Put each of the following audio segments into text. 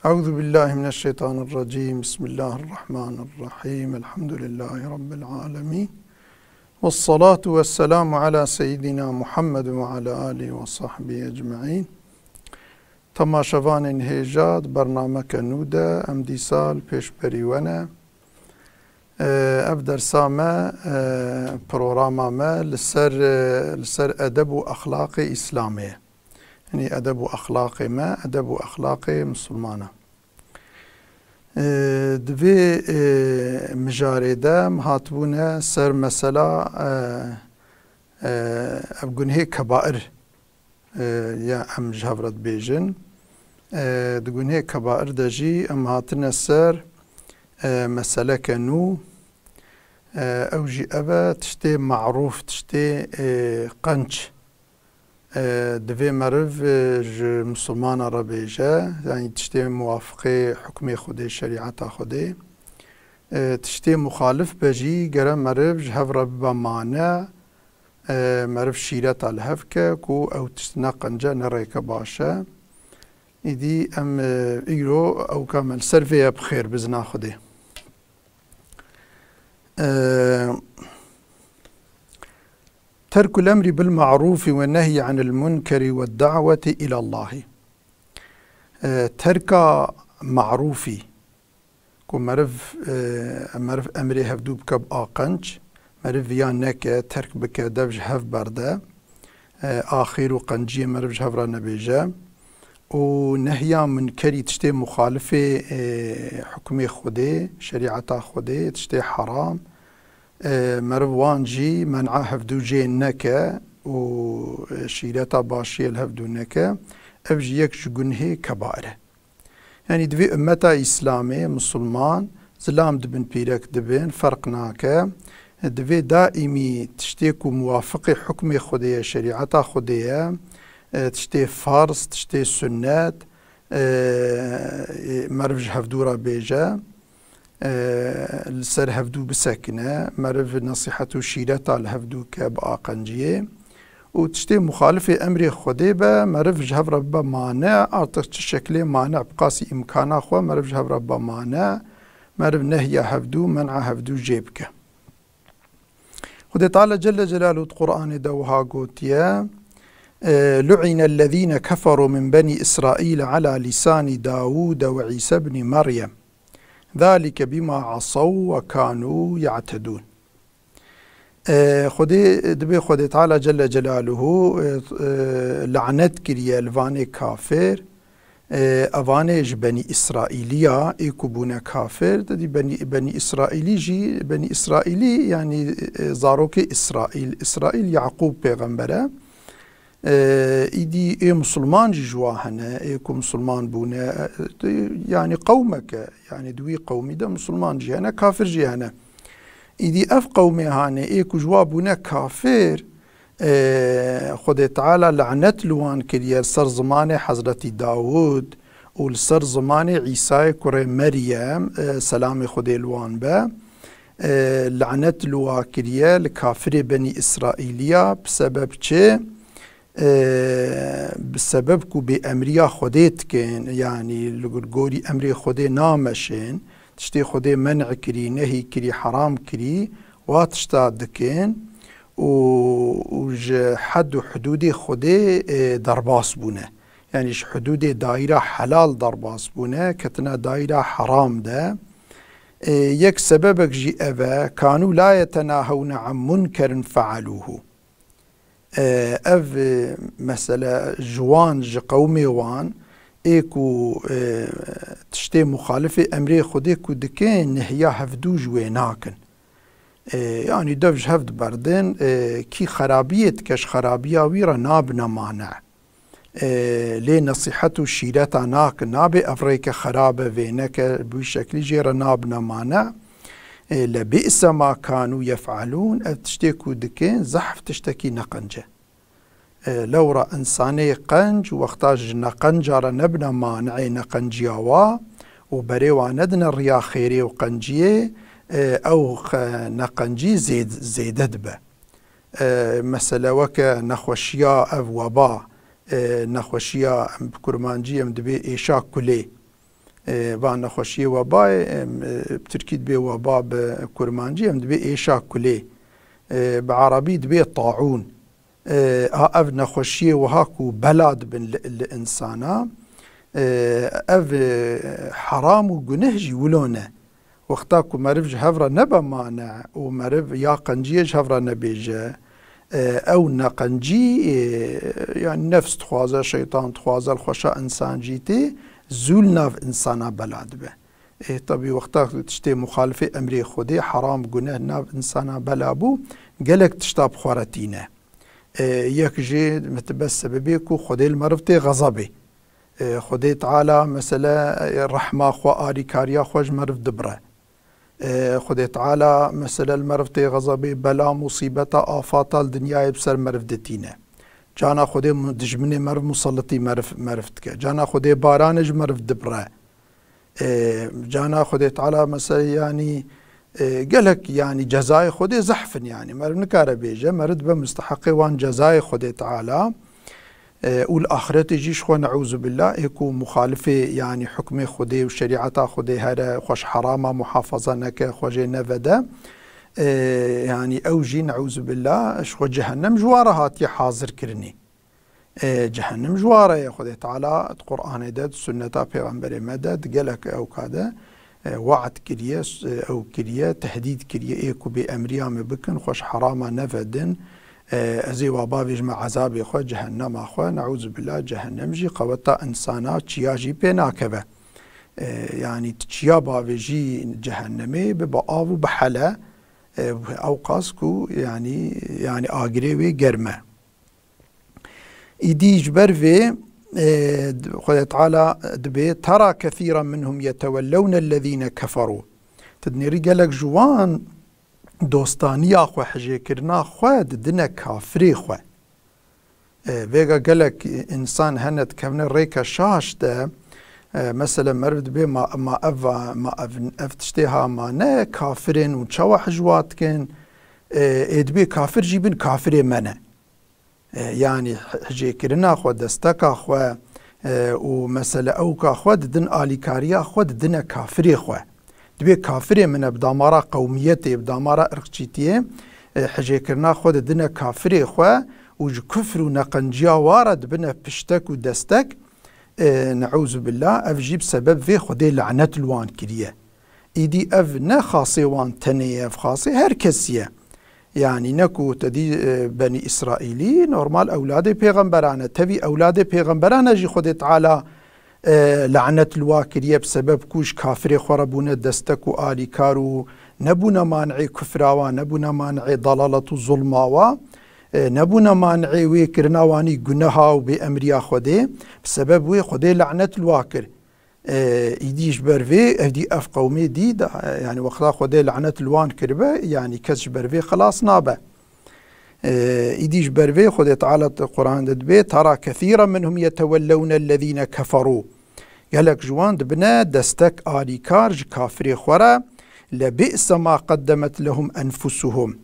أعوذ بالله من الشيطان الرجيم. بسم الله الرحمن الرحيم. الحمد لله رب العالمين، والصلاة والسلام على سيدنا محمد وعلى آله وصحبه أجمعين. تماشوان هیجاد برنامه کنوده ام دیسال پیش بریونه اف درسامه پروگرامه لسر ادب و اخلاق اسلامی، يعني أدب وأخلاق ما أدب وأخلاق مسلمانة. دوی مجارده مهاتبونه سر مسألة أبقون هي كبائر يا أم جهفرت بيجن دقون هي كبائر دجي أم هاتنا سر مسألة كنو أوجي أبا تشتي معروف تشتي قنش دوی مرف مسلمان را بیجه، یعنی تشتی موافقه حکم خود شریعت خود، تشتی مخالف بجی گره مرف جهف را بمانه مرف شیرت الهف که کو او تشتنا قنجه نریک باشه ایدی ام ایرو او کامل سرفیه بخیر بزنا خوده. ترك الأمر بالمعروف والنهي عن المنكر والدعوة إلى الله. ترك معروفي كو مرف أمري هفدو بكب آقنج مرف يانك ترك بك دفج هف برده آخر قنجي مرف جهفرا نبيجا ونهي منكري تشتي مخالفة حكم خودي شريعة خودي تشتي حرام مروان جي منع هفدو جي نكا و شيرتا باشي الهفدو نكا افجي يك جنهي كبائره، يعني دوي امتا اسلامي مسلمان زلام دبن بيرك دبن فرق ناكا دوي دائمي تشتيكو موافق حكم خودية شريعتا خودية تشتي فارس تشتي سنات مرفج هفدورا بيجا لسر هفدو بسكنة مرف نصيحة شيرتا الهفدو كاب آقنجية وتشتي مخالفة أمر خودي با مرف جهف ربا مانع أرتق تشكلي مانع بقاسي إمكان أخوة مرف جهف ربا مانع مرف نهي هفدو منع هفدو جيبك. خدي تعالى جل جلاله القرآن دوها قوتيا لعن الذين كفروا من بني إسرائيل على لسان داود وعيسى بن مريم ذلك بما عصوا وكانوا يعتدون. خدي تعالى جل جلاله لعنت كريا الفاني كافر أفانيج بني إسرائيلية يكبون كافر دي بني إسرائيلي جي بني إسرائيلي يعني زاروك إسرائيل يعقوب پیغمبره إيدي مسلمان جي جواهنا إيكو مسلمان بونا يعني قومك يعني دوي قومي ده مسلمان جي هنا كافر جي هنا إيدي أف قومي هانا إيكو جوابونا كافر خد تعالى لعنت لوان كريا سر زمان حضرت داود والسر زمان عيسى كري مريم سلام خد لوان با لعنت لوا كريا لكافر بني إسرائيلية بسبب چه بسبب کو به امریا خودت کن يعني لگوری امری خود نامشن تشتي خود منع کری نهی کری حرام کری واتشتا دکن و حد و حدود خود درباس بونه، يعني حدود دائرة حلال درباس بونه كتنا دائرة حرام ده يك سببك جي أبا كانوا لا يتناهون عن منكر فعلوه. اف مثلا جوان جي قومي وان ايكو تشتي مخالفة امري خودي كو دكين نهيا هفدو جويناكن يعني دفج هفد بردن كي خرابيت كش خرابيا ويرا نابنا مانع لي نصيحتو شيرتا ناك نابي افريكا خرابة فينك بشكل جيرا نابنا مانع لبئس ما كانوا يفعلون تشتكوا دكين زحف تشتكي نقنجة لو رأى إنساني قنج واختاج نقنجة نبنا مانعي نقنجيوا وبريوا ندنا الريا خيري وقنجيه أو نقنجي زيدت به مثلا وكا نخوشيا أو وبا نخوشيا بكرمانجي دبي إيشا كلي با نخوشی وبای بتركيد بي وبا بكرمانجي ام دبي ايشا كلي بعربي دبي طاعون اف نخوشي وهاكو بلاد بن الانسانا اف حرام وجنهجي ولونه وقتاكو مرف جهفرا نبا مانع ومرف يا قنجي جهفرا نبيجه او نقنجي يعني نفس تخوازه شيطان تخوازه الخوشا انسان جيتي زول ناف انسانا بلاد به طبي وقتا تشتي مخالفه امري خودي حرام گناه ناف انسانا بلابو قالك تشتاب خورتينه يك جي متبس سببيكو خودي المرفتي غضبي خودي تعالى مثلا رحمه خو اري كاريا خوج مرف دبره خودي تعالى مثلا المرفتي غضبي بلا مصيبه آفات الدنيا بسر مرف دتينه جانا خودي دجمني مرف مسلطي مرفتك جانا خودي بارانج مرف دبره جانا خودي تعالى مثلا يعني قالك يعني جزاي خودي زحفن يعني مرف نكاره بيجه مرد بمستحق وان جزاي خودي تعالى والآخرت جيش خو نعوذ بالله يكون مخالفة يعني حكم خودي وشريعة خودي هذا خوش حرامة محافظة نك خوجي نفدا يعني أوجي نعوذ بالله شخو جهنم جواره هاتي حاضر كرني جهنم جواره يا خودي تعالى القرآن داد سنة پیغمبر مدد قالك أو كذا وعد كريه أو كريه تهديد كريه إيكو بأمريا مبكن خوش حرامة نفدن ازي واباويج مع عذاب خو جهنم اخو نعوذ بالله جهنم جي قوتا انسانا تشيا جي بيناكبه يعني تشيا باويجي جهنمي بباو بحلا او قاسكو يعني اغريوي جرمه ايدي جبر في خد تعالى دبي ترى كثيرا منهم يتولون الذين كفروا تدنيري قالك جوان دوستانيا خو حجي كرنا خو دنا كافري خو فيغا قالك انسان هند كمن ريكا شاش ده مثلا مرد بي ما اف تشتيها ما نه كافرين وشوا حجوات كن ادبي كافر جيبن كافري منا يعني حجي كرنا خو دستكا خو ومثلا اوكا خو دن اليكاريا خو دنا كافري خو دبي كافري من بدامارا قوميتي بدامارا ارقشيتي حجي كرنا خود دنا كافري خو وج كفر ونقنجيا وارد بنا بشتك ودستك نعوذ بالله اف جيب سبب في خدي لعنة الوان كريه ايدي اف نخاصي وان تنية خاصي هركسيه يعني نكو تدي بني اسرائيلي نورمال اولاد پیغمبرانه تبي اولاد پیغمبرانه جي خود تعالى لعنة الواكرية بسبب كوش كافر خربونا دستكو آلي كارو نبونا مانعي كفراوا نبونا مانعي ضلالة الظلماوا نبونا مانعي ويكرناواني قنها وبأمريا خودي بسبب وي خودي لعنة الواكر يديش برفي افدي اف قومي دي يعني وقتا خودي لعنة الوان كربه يعني كسش برفي خلاص نابه إيديش برفي خذ تعالى القرآن دبي ترى كثيرا منهم يتولون الذين كفروا قالك جوان دبنا دستك آلي كارج كافري خورا لبئس ما قدمت لهم أنفسهم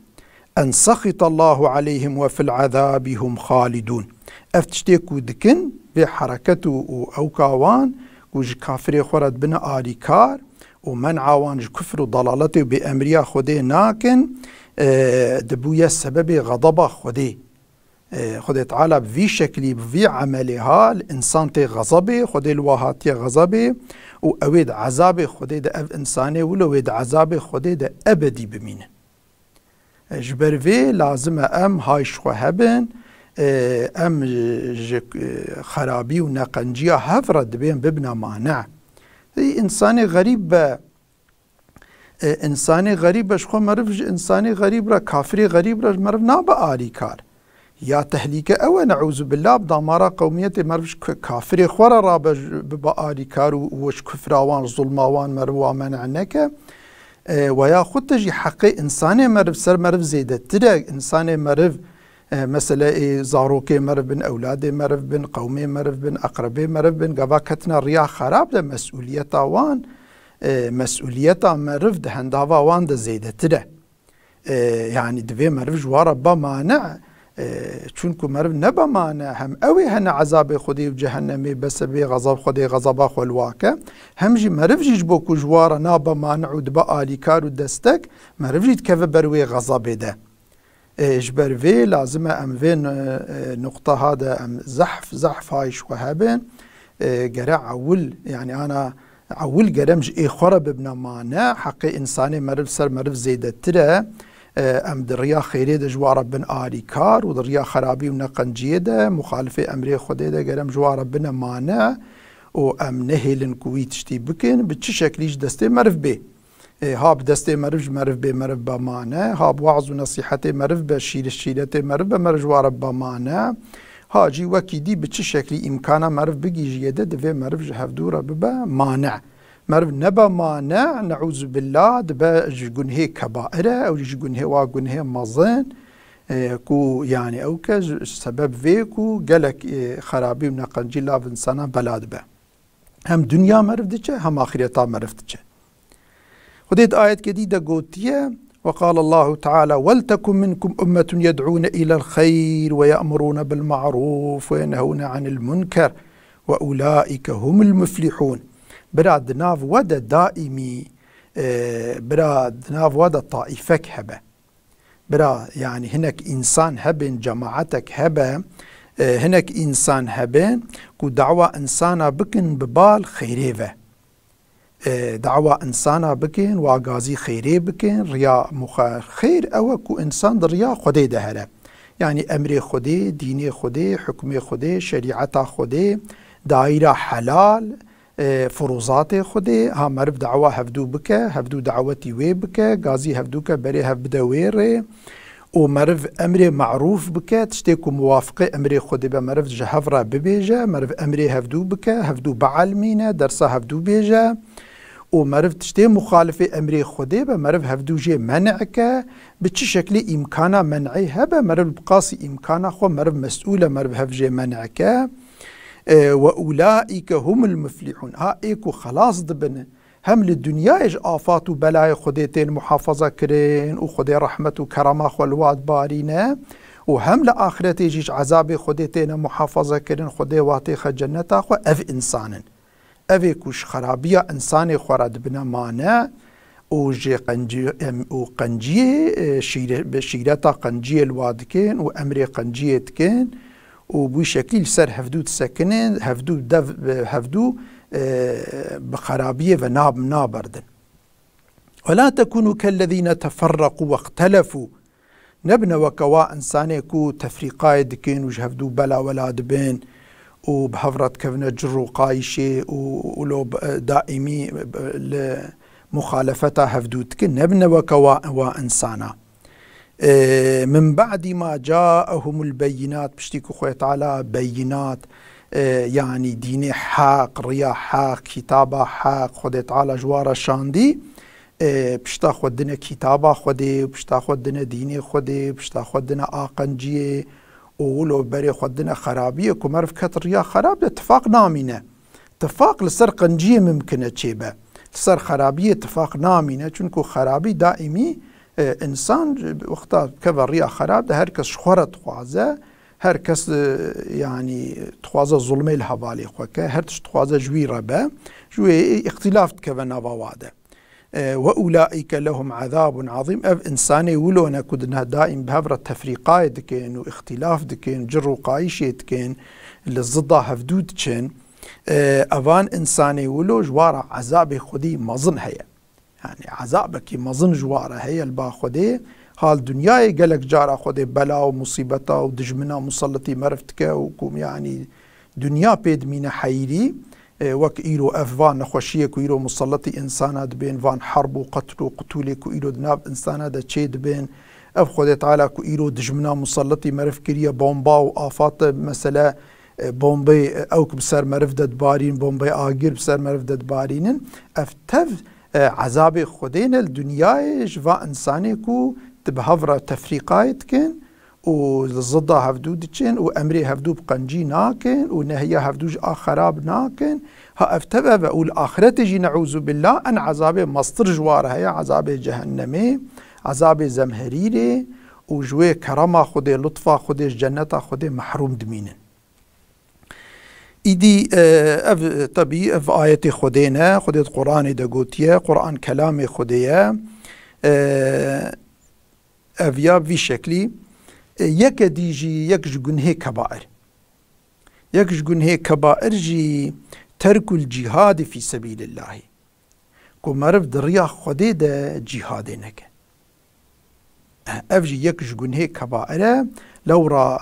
أن سخط الله عليهم وفي العذاب هم خالدون افتشتيكو دكن بحركته أو كاوان وج كافري خورا دبنا آلي كار ومنع وانج كفر ضلالته بأمريا خده ناكن دبويا سبب غضب خدي خدي تعالى بفي شكلي بفي عملها الانسان تي غضبي خدي الواهاتي غضبي واويد عذابي خدي ده اف انساني ولو ويد عذابي خدي ده ابدي بمينه جبرفي لازم ام هايش خو هبن ام خرابي ونقنجيا هفرد بين ببنا مانع انساني غريب انساني غريب شخو مرف انساني غريب را كافري غريب را مرف نابا آلي كار يا تهليك او نعوذ بالله بدامارا قوميتي مرف كافري خورا رابا ببا آلي كار وش كفراوان ظلماوان مروا منعنك ويا خود تجي حقي انساني مرف سر مرف زيدة ترى انساني مرف مثلا زاروكي مرف بن اولادي مرف بن قومي مرف بن اقربي مرف بن قبا كتنا رياح خراب ده مسؤوليتا وان مسؤوليتا مرف ده هنداوا وان ده زيدة تره يعني دفي مرف جوارا بمانع چونکو مرو نبمانه هم اوی هن عذاب خودی و جهنمی بس بی غضب خودی غضبا خلواکه هم جی مرو جیج بو کجوارا نابمانه و دبا آلیکار و دستک مرو جید که بروی غضب ده اجبر وی لازمه ام وی نقطه هذا ام زحف هايش وهبن قرع عول يعني انا عول قرمج اي خرب ابن مانع حقي انساني مرف سر مرف زيدة ترى ام دريا خيري ده جوار بن آلي كار ودريا خرابي ونقنجيه ده مخالفة امري خودي ده قرم جوار بن مانع و ام نهيلن كويت شتي بكن بچي شكليش دستي مرف بي هاب دستي مرف بي مرف بمانع هاب وعظ ونصيحتي مرف بشيرتي مرف بمرف جوار بمانع هاجي وكي دي بچي شكلي امكانا مرف بگي جيده دفي مرف جهفدورا ببا مانع مرف نبا مانع نعوذ بالله دبا جنهي كبائره او جنهي واجنهي مظن كو يعني او سبب فيكو قالك خرابي ونقنجي لا انسانا بلاد به هم دنيا مرف دچه هم اخرتا مرف دچه خديت آيات جديدة قوتيه وقال الله تعالى ولتكن منكم أمة يدعون إلى الخير ويأمرون بالمعروف وينهون عن المنكر وأولئك هم المفلحون براد ناف ودا دائمي براد ناف ودا طائفك هبه برا يعني هناك إنسان هبن جماعتك هبه هناك إنسان هبن كو دعوة إنسانا بكن ببال خيريفه دعوة إنسانا بكن وغازي خيري بكن رياء خير أو كو إنسان رياء خدي دهره يعني أمر خدي ديني خدي حكم خدي شريعة خدي دائرة حلال فروزات خدي ها مرف دعوة هفدو بك هفدو دعوتي وي بك غازي هفدوك بري هفبدا ويري ومرف أمر معروف بك تشتيكو موافقة أمر خدي بمرف جهفرة ببيجا مرف أمر هفدو بك هفدو بعلمينة درسة هفدو بيجا ومرف تشتي مخالفة أمري خدي بمرف هفدو جي منعك بتشي شكل إمكانا منعي هبا مرف بقاسي إمكانا خو مرف مسؤولة مرف هفجي منعك وأولئك هم المفلحون ها إيكو خلاص دبن هم للدنيا إج آفات وبلاي خديتين محافظة كرين وخدي رحمة وكرامة خلوات بارينا وهم لآخرة يجيش عذاب خديتين محافظة كرين خدي واتيخ جنة أخو أف إنسان أفي كوش خرابية إنساني خورد بنا مانا وجي قنجية شيرتا قنجية الوادكين وأمري قنجية تكين وبوي شكل سر هفدو تسكنين هفدو بخرابية وناب نابردن ولا تكونوا كالذين تفرقوا واختلفوا نبنا وكوا إنساني كو تفريقاي دكين وجهفدو بلا ولا دبين وبهفرت كفنا جرو قايشي ولو دائمي لمخالفتها هفدو دكين نبنا وكوا إنسانا من بعد ما جاءهم البينات بشتيكو خويا تعالى بينات يعني ديني حق ريا حق كتابة حق خود تعالى جوارا شاندي بشتا خودنا كتابة خودي بشتا خودنا ديني خودي بشتا خودنا آقنجية ولو بري خودنا خرابية كمرف كتر ريا خراب اتفاق نامينة اتفاق لسر قنجية ممكنة تشيبه لسر خرابية اتفاق نامينة چونكو خرابي دائمي انسان وقتا كبر ريا خراب ده هركس شخورت خوازه هر کس يعني تخوازه ظلمه الهوالي خوكه هر تخوازه جوي ربا جوي اختلاف كبنا بواده وأولئك لهم عذاب عظيم اف انساني ولونا كدنا دائم بهبرة تفريقاي دكين واختلاف دكين جرو قايشي دكين اللي ضدها هفدود كن اوان انساني ولو جوارا عذاب خدي مظن هي يعني عذابك مظن جوارا هي البا خدي حال دنیای گلک جارا خود بلا و مصیبتا و دجمنا مسلطی مرفتك وكم يعني دنیا پید مین حیری وك إيرو أفوان نخوشية كو إيرو مسلطي إنسانات بين فان حرب وقتل وقتول كو إيرو دناب إنسانات دا تشيد بين أف خود تعالى كو إيرو دجمنا مسلطي مرف كريا بومبا وآفات مثلا بومبي أوك بسر مرف داد بارين بومبي آجر بسر مرف داد بارين أفتف عذاب خودين الدنيا جوا إنساني كو تبهفرة تفريقايت كن وضدها هفدو دچن وأمري هفدو بقنجي ناكن ونهي هفدو خراب ناكن ها افتبه بقول آخرت جي نعوذ بالله أن عذاب مصدر جوار هي عذاب جهنمي عذاب زمهريري و جوی کرما خود لطفا خود جنتا خود محروم دمینن. ایدی اف طبی اف آیت خودینا خودت قرآن دا گوتیه قرآن کلام خودیه اف یا بی شکلی یک دیجی یک جگنه کبائر یک جگنه کبائر جی ترک الجهاد فی سبیل الله کو مرف دریا خودی دا جهاد نکه اف جی یک جگنه کبائر لورا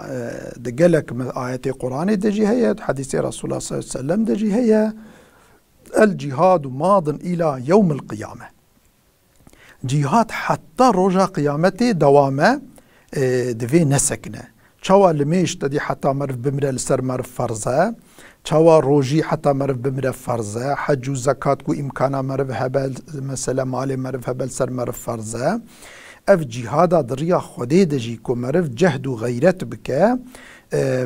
دقلك من آيات القرآن دجي هي حديث رسول الله صلى الله عليه وسلم دجي هي الجهاد ماض إلى يوم القيامة جهاد حتى رجع قيامته دوامه دوی نسکنه چاوا لمیش تدی حتی مرف بمره لسر مرف فرزه چاوا روجی حتی مرف بمره فرزه حج و زکات کو امکانا مرف هبل مثلا مال مرف هبل سر مرف فرزه اف جهادا دریا خودی دجی کو مرف جهد و غیرت بکه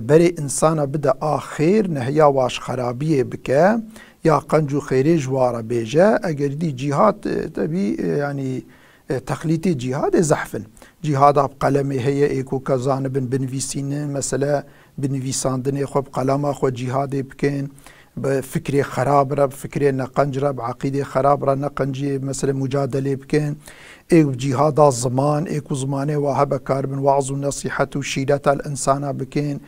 بری انسان بده آخر نهیا واش خرابیه بکه یا قنجو خیری جواره بیجه اگر دی جهاد تبی یعنی تقليدي جهاد زحفن جهاد بقلمه هي ايكو كزانبن بنفيسين مثلا بنفيساندن خو بقلمه خو جهاد بكين بفكري خراب رب فكري نقنج رب عقيده خراب رب نقنجي مثلا مجادله بكين ايكو جهاد الزمان ايكو زمانه وهب كاربن وعظ ونصيحه وشيله الانسان بكين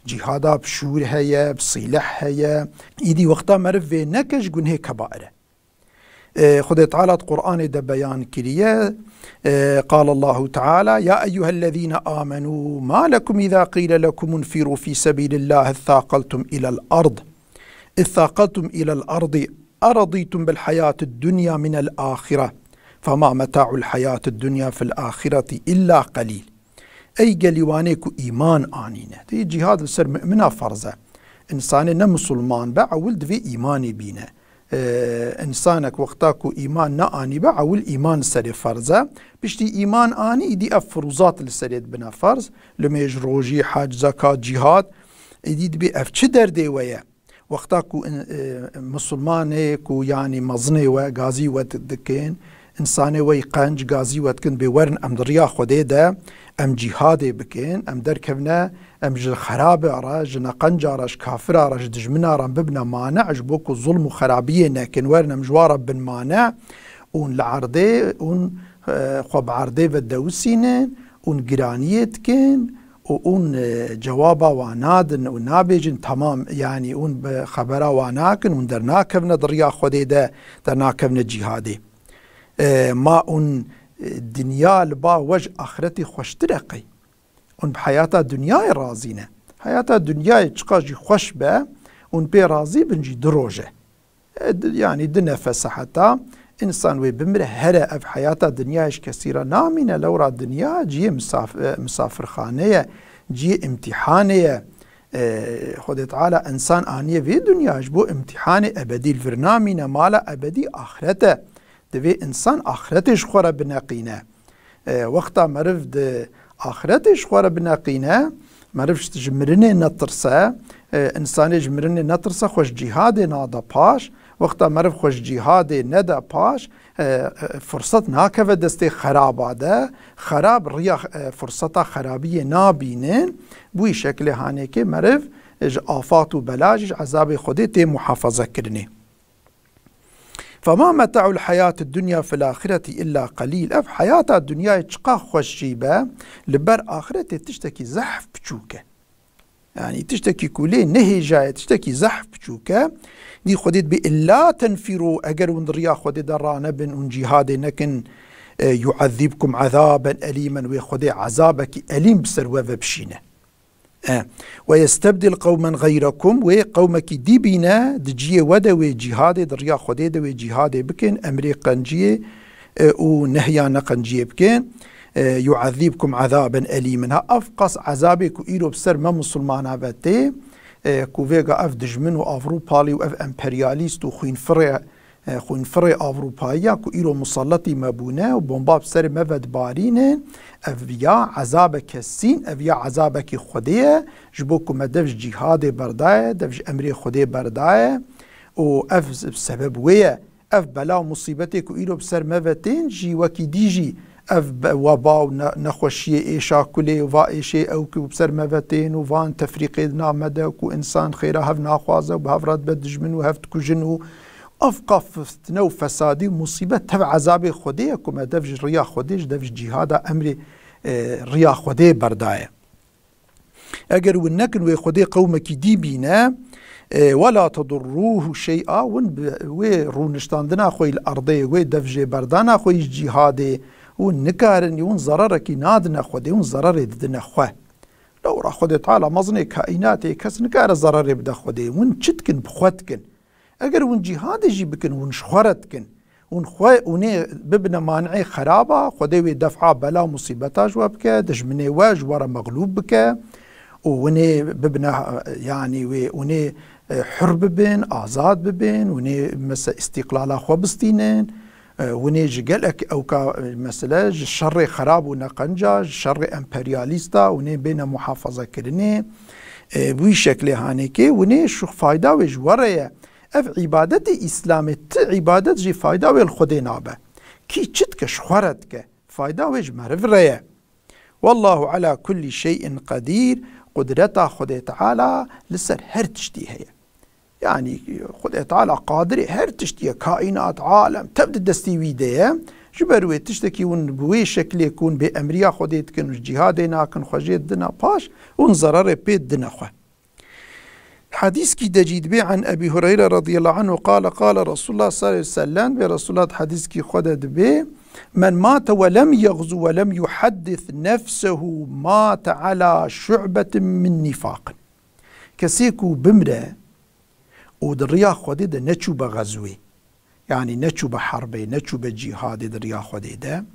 جهاد بشور هي بصيلح هي ايدي وقتا مرف نكش جنه كبائره خذ تعالى القرآن ده بيان كريه قال الله تعالى يا أيها الذين آمنوا ما لكم إذا قيل لكم انفروا في سبيل الله اثاقلتم إلى الأرض أرضيتم بالحياة الدنيا من الآخرة فما متاع الحياة الدنيا في الآخرة إلا قليل أي قليوانيكو إيمان آنينة دي جهاد السر مؤمنة فرزة إنسان نمسلمان بعولد في إيماني بينا انسانك وقتاكو ايمان نآني با عول ايمان سري فرزه بشتي ايمان آني دي افروزات لسريد بنا فرز لميج روجي حاج زكاة جهاد دي بي اف چه درده ويا وقتاكو مسلمانيكو يعني مزني و غازي ود دكين انساني وي قنج غازي ود كن بورن ام دريا خودي ده ام جهاد بكين ام دركبنا ام جل خراب راج نقنج راج كافر راج دجمنا رام ببنا مانع جبوكو ظلم وخرابيه لكن ورنا مجواره بن مانع ون العرضي ون خب عرضي بدوسين ون جرانيت كين ون جوابا وانادن ونابجن تمام يعني ون بخبرا واناكن ون درناكبنا دريا خودي ده درناكبنا جهادي ما ون دنيا لبا وجه آخرتي خوشترقي ون بحياة الدنيا رازينه حياة الدنيا تشقاجي خوش به ون بي رازي بنجي دروجه يعني دنفس حتى انسان وي بمره هلا في حياة الدنيا كثيرة نامنة لورا الدنيا جي مسافر خانية جي امتحانية خد تعالى انسان آنية في الدنيا جبو امتحان ابدي الفرنامينة مالا ابدي آخرته دوی انسان آخرتش خوره بنقینه وقتا مرف ده آخرتش خوره بنقینه مرفش جمرنه نترسه انسانی جمرنه نترسه خوش جهاد نادا پاش وقتا مرف خوش جهاد ندا پاش فرصت ناکوه دسته خراباده خراب ریا فرصتا خرابیه نابینن بوی شکل هانه که مرف آفات و بلاج عذاب خودی تی محافظه کرنه فما متاع الحياة الدنيا في الآخرة إلا قليل أف حياة الدنيا تشقى خوشيبة لبر آخرة تشتكي زحف بچوكة يعني تشتكي كولي نهي جاية تشتكي زحف بچوكة دي خديت بإلا تنفروا أجر ونريا خديت رانبن ونجهاد نكن يعذبكم عذابا أليما ويخدي عذابك أليم بسر وبشينه ويستبدل قوما غيركم وقومك دي بينا دجيه ودوي جهاد دريا خدي دوي جهاد بكن امريكا قنجيه ونهيانا قنجيه بكن يعذبكم عذابا أليما افقص عذابك ايرو بسر ما مسلمان باتي كوفيغا اف دجمن وافروبالي واف امبرياليست وخوين فري أوروبايا كو إيرو مسلطي مبونه وبومباب سر مفد بارين أفيا عذابك السين أفيا عذابك خديه جبوكو مدفج جهاد برداية دفج أمري خديه برداية وأف بسبب ويا أف بلا مصيبتي كو إيرو بسر مفتين جي وكي ديجي اف وبا و نخوشی ایشا کلی و ایشی او که بسر مفتین و وان تفریق نامدک و انسان خیره هف ناخوازه و هفرات بدجمن و هفت کجن و افقا فتنه و فسادی و مصیبت تبع عذاب خوده کم دفج ریا خودش دفج جهادا امر ریا خوده بردایه اگر و نکن و خوده قومکی دی بینه ولا تضروه شيئا و رونشتاندنا خوی الارضه و دفج بردانا خوی جهاده و نکارن یون ضررکی نادنا خوده یون ضرر ددنا خواه لو را خود تعالی مزنه کائنات کس نکار ضرر بده خوده ون چتکن بخوت کن اگر ون جهاد جی بکن ون شخورت کن ون خواه ونه ببنا مانع خرابه خوده و دفع بلا مصیبتا جواب بکه دجمنه و جوار مغلوب بکه ونه ببنا يعني ونه حرب ببن آزاد ببن ونه مثل استقلال خو بستينن ونه جگلک او کا مثلا شر خراب و نقنجا شر امپریالیستا ونه بین محافظه کرنه بوی شکل هانه که ونه شو فایده و جواره اف عبادت اسلام ت عبادت جی فایده و الخود نابه کی چت که شخورت که فایده و جمرف ريه والله على كل شيء قدير قدرتا خود تعالى لسر هر تشتي هي يعني خود تعالى قادر هر تشتي كائنات عالم تبدأ دستي ويديه جبروي تشتكي ون بوي شكل يكون بأمريا خودت كن جهادنا كن خجيت دنا باش ون ضرر بيت دنا خو حديث كي دجيد بي عن أبي هريرة رضي الله عنه قال قال رسول الله صلى الله عليه وسلم برسول الله حديث كي خدد بي من مات ولم يغزو ولم يحدث نفسه مات على شعبة من نفاق كسيكو بمره ودريا خودي ده نچو بغزوي يعني نچو بحربي نچو بجهاد دريا خودي ده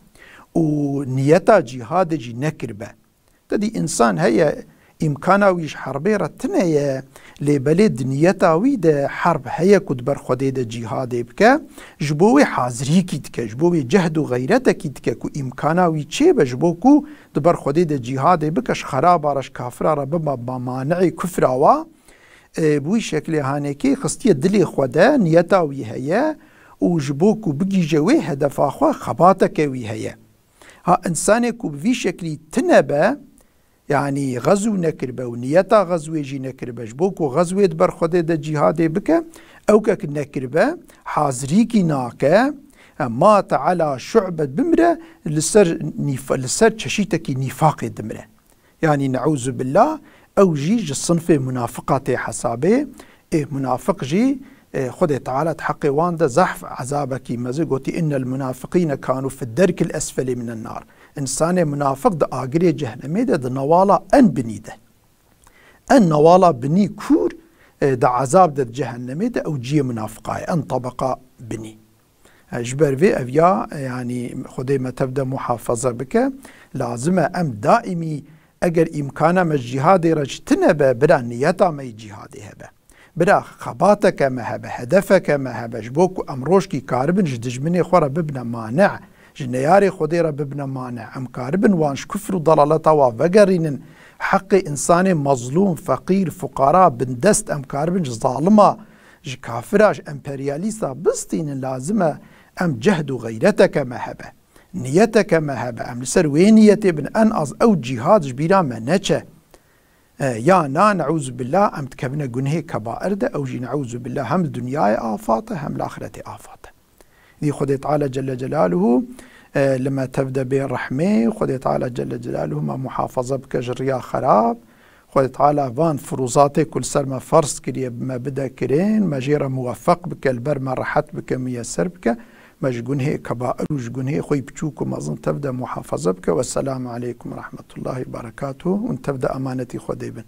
ونيتا جهاد جي نكربه تدي انسان هي امكاناويش حربي رتنه لبلد نيتاوي ده حرب هي كدبر خودي ده جهاد بك جبوي حاضري كيتك جبوي جهد وغيرتك كيتك كو امكاناوي تشي بجبوكو دبر خودي ده جهاد بكش خراب رش كافر ربما بمانعي كفراوا بوي شكل هانيكي خستيه دلي خوده نيتاوي هي وجبوكو بجي جوي هدف اخو خباتك وي هي ها انسانكو بفي شكل تنبه يعني غزو نكربه ونيتا غزوه جي نكربه جبوكو غزوه دبر خوده ده جهاد بك او كك نكربه حاضريكي ناكه مات على شعبة بمره لسر تشيتكي نفاق دمره يعني نعوذ بالله او جي الصنف منافقات حسابه منافق جي خد تعالى تحقي وانده زحف عذابك مزقوتي ان المنافقين كانوا في الدرك الاسفل من النار انسان منافق ده آگری جهنمه ده نوالا ان بنيده ان نوالا بني كور ده عذاب ده جهنمه ده او جي منافقاي ان طبقة بني جبر في افيا يعني خدي ما تبدا محافظة بك لازمه ام دائمي اگر امكانه ما الجهاد رجتنبه برا نيتا ما جهاد هبه برا خباتك ما هبه هدفك ما هبه جبوك امروشكي كاربن جدجمني خورا ببنا مانع جنياري خديرة ببنا مانع ام كاربن وانش كفر ضلالتا وفقرين حق انسان مظلوم فقير فقراء بندست ام كاربن ظالمة كافراش امبرياليستا بستين لازمة ام جهد غيرتك ما هبه نيتك ما هبه ام لسر وينيتي بن انقص او جهاد جبيرا ما نچه يا نعوذ بالله ام تكبنا جنه كبائر ده او جي نعوذ بالله هم الدنيا آفاته هم الآخرة آفاته دي خدي تعالى جل جلاله لما تبدأ بالرحمة خدي تعالى جل جلاله ما محافظة بك جريا خراب خدي تعالى فان فروزاتي كل سر ما فرص كريه بما بدا كرين ما جيرا موفق بك البر ما رحت بك ميسر بك ما جنه كبائر وجنه خوي بتشوك وما ظن تبدأ محافظة بك والسلام عليكم ورحمة الله وبركاته وان تبدأ أمانتي خدي بن